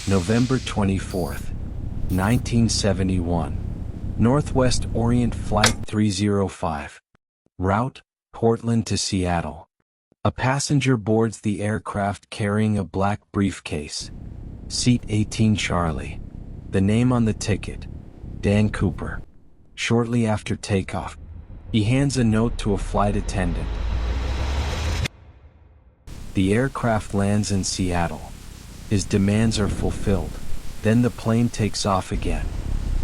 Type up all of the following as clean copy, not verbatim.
November 24th, 1971. Northwest Orient Flight 305. Route, Portland to Seattle. A passenger boards the aircraft carrying a black briefcase. Seat 18 Charlie. The name on the ticket, Dan Cooper. Shortly after takeoff, he hands a note to a flight attendant. The aircraft lands in Seattle. His demands are fulfilled. Then the plane takes off again.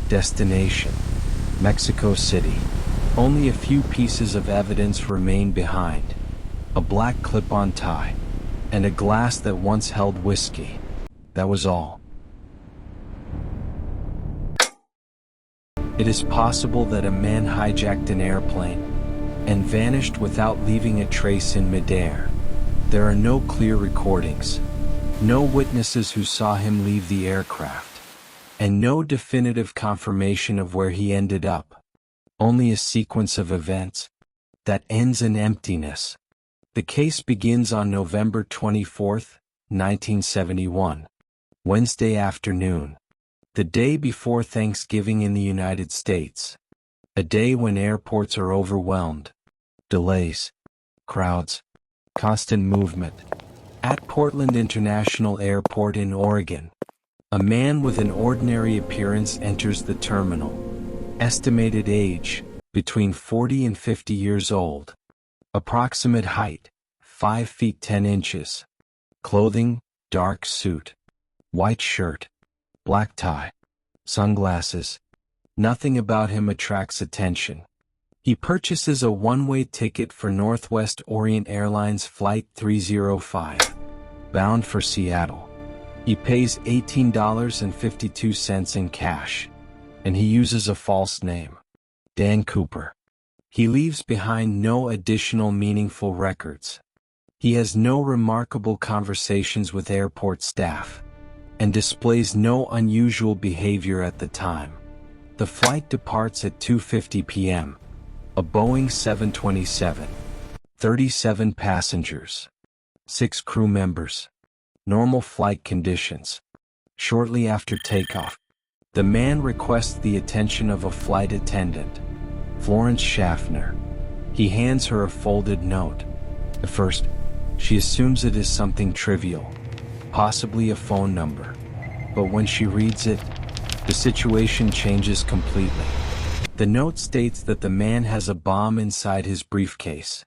Destination: Mexico City. Only a few pieces of evidence remain behind. A black clip-on tie, and a glass that once held whiskey. That was all. It is possible that a man hijacked an airplane and vanished without leaving a trace in midair. There are no clear recordings, no witnesses who saw him leave the aircraft, and no definitive confirmation of where he ended up. Only a sequence of events that ends in emptiness. The case begins on November 24th, 1971, Wednesday afternoon, the day before Thanksgiving in the United States. A day when airports are overwhelmed. Delays, crowds, constant movement. At Portland International Airport in Oregon, a man with an ordinary appearance enters the terminal. Estimated age, between 40 and 50 years old. Approximate height, 5 feet 10 inches. Clothing, dark suit. White shirt. Black tie. Sunglasses. Nothing about him attracts attention. He purchases a one-way ticket for Northwest Orient Airlines Flight 305, bound for Seattle. He pays $18.52 in cash, and he uses a false name, Dan Cooper. He leaves behind no additional meaningful records. He has no remarkable conversations with airport staff, and displays no unusual behavior at the time. The flight departs at 2:50 p.m. A Boeing 727. 37 passengers. 6 crew members. Normal flight conditions. Shortly after takeoff, the man requests the attention of a flight attendant, Florence Schaffner. He hands her a folded note. At first, she assumes it is something trivial, possibly a phone number. But when she reads it, the situation changes completely. The note states that the man has a bomb inside his briefcase.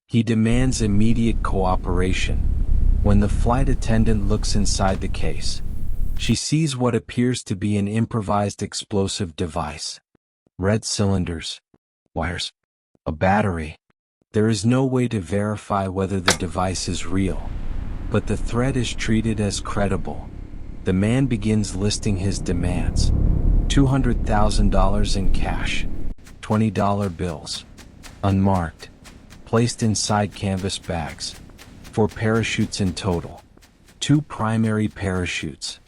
He demands immediate cooperation. When the flight attendant looks inside the case, she sees what appears to be an improvised explosive device. Red cylinders, wires, a battery. There is no way to verify whether the device is real, but the threat is treated as credible. The man begins listing his demands. $200,000 in cash, $20 bills, unmarked, placed inside canvas bags, 4 parachutes in total, 2 primary parachutes,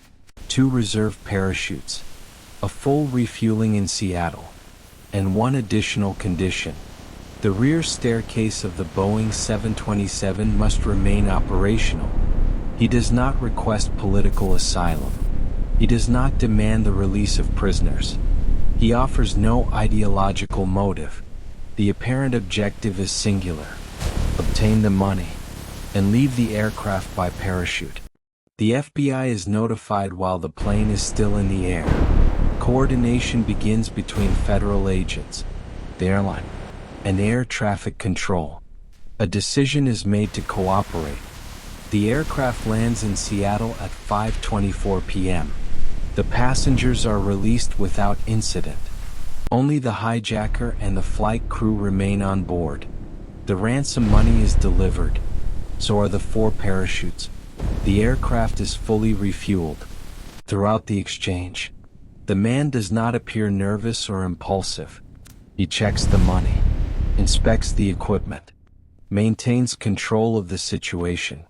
2 reserve parachutes, a full refueling in Seattle, and 1 additional condition. The rear staircase of the Boeing 727 must remain operational. He does not request political asylum. He does not demand the release of prisoners. He offers no ideological motive. The apparent objective is singular: obtain the money and leave the aircraft by parachute. The FBI is notified while the plane is still in the air. Coordination begins between federal agents, the airline, and air traffic control. A decision is made to cooperate. The aircraft lands in Seattle at 5:24 p.m. The passengers are released without incident. Only the hijacker and the flight crew remain on board. The ransom money is delivered. So are the 4 parachutes. The aircraft is fully refueled. Throughout the exchange, the man does not appear nervous or impulsive. He checks the money, inspects the equipment, maintains control of the situation.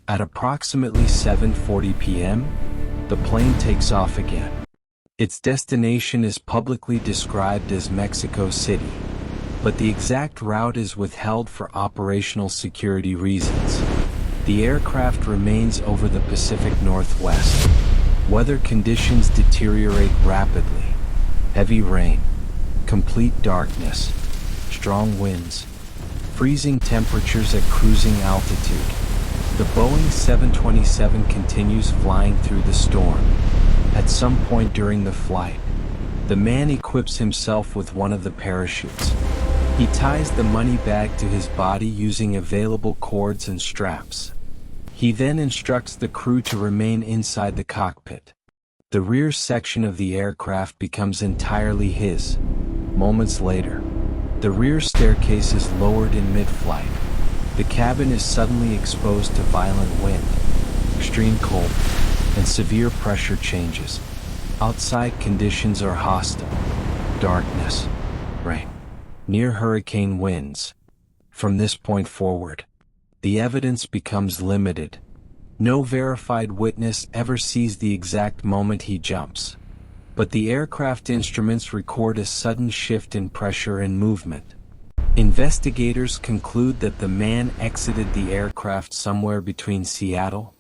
At approximately 7:40 p.m., the plane takes off again. Its destination is publicly described as Mexico City, but the exact route is withheld for operational security reasons. The aircraft remains over the Pacific Northwest. Weather conditions deteriorate rapidly. Heavy rain, complete darkness, strong winds, freezing temperatures at cruising altitude. The Boeing 727 continues flying through the storm. At some point during the flight, the man equips himself with one of the parachutes. He ties the money bag to his body using available cords and straps. He then instructs the crew to remain inside the cockpit. The rear section of the aircraft becomes entirely his. Moments later, the rear staircase is lowered in mid-flight. The cabin is suddenly exposed to violent wind, extreme cold, and severe pressure changes. Outside conditions are hostile. Darkness, rain, near hurricane winds. From this point forward, the evidence becomes limited. No verified witness ever sees the exact moment he jumps. But the aircraft instruments record a sudden shift in pressure and movement. Investigators conclude that the man exited the aircraft somewhere between Seattle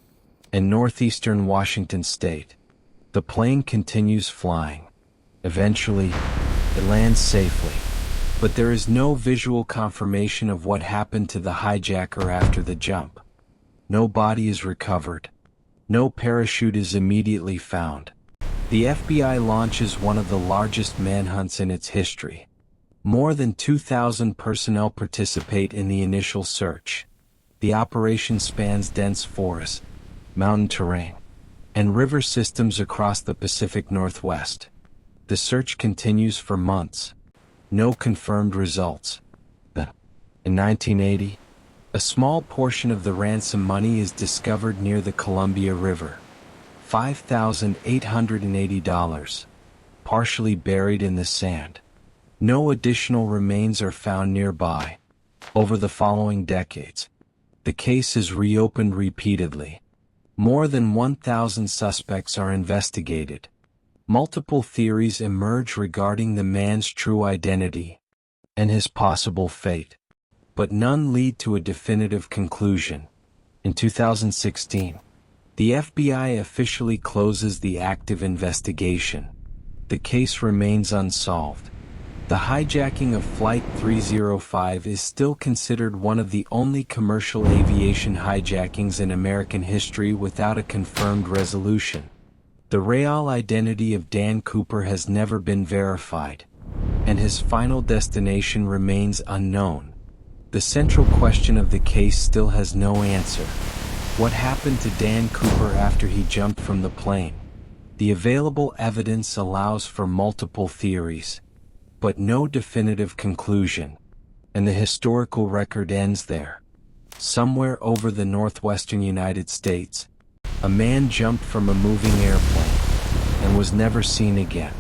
and northeastern Washington state. The plane continues flying. Eventually, it lands safely. But there is no visual confirmation of what happened to the hijacker after the jump. No body is recovered. No parachute is immediately found. The FBI launches one of the largest manhunts in its history. More than 2,000 personnel participate in the initial search. The operation spans dense forest, mountain terrain, and river systems across the Pacific Northwest. The search continues for months. No confirmed results. In 1980, a small portion of the ransom money is discovered near the Columbia River. $5,880, partially buried in the sand. No additional remains are found nearby. Over the following decades, the case is reopened repeatedly. More than 1,000 suspects are investigated. Multiple theories emerge regarding the man's true identity and his possible fate, but none lead to a definitive conclusion. In 2016, the FBI officially closes the active investigation. The case remains unsolved. The hijacking of Flight 305 is still considered one of the only commercial aviation hijackings in American history without a confirmed resolution. The real identity of Dan Cooper has never been verified, and his final destination remains unknown. The central question of the case still has no answer. What happened to Dan Cooper after he jumped from the plane? The available evidence allows for multiple theories, but no definitive conclusion, and the historical record ends there. Somewhere over the northwestern United States, a man jumped from a moving airplane and was never seen again.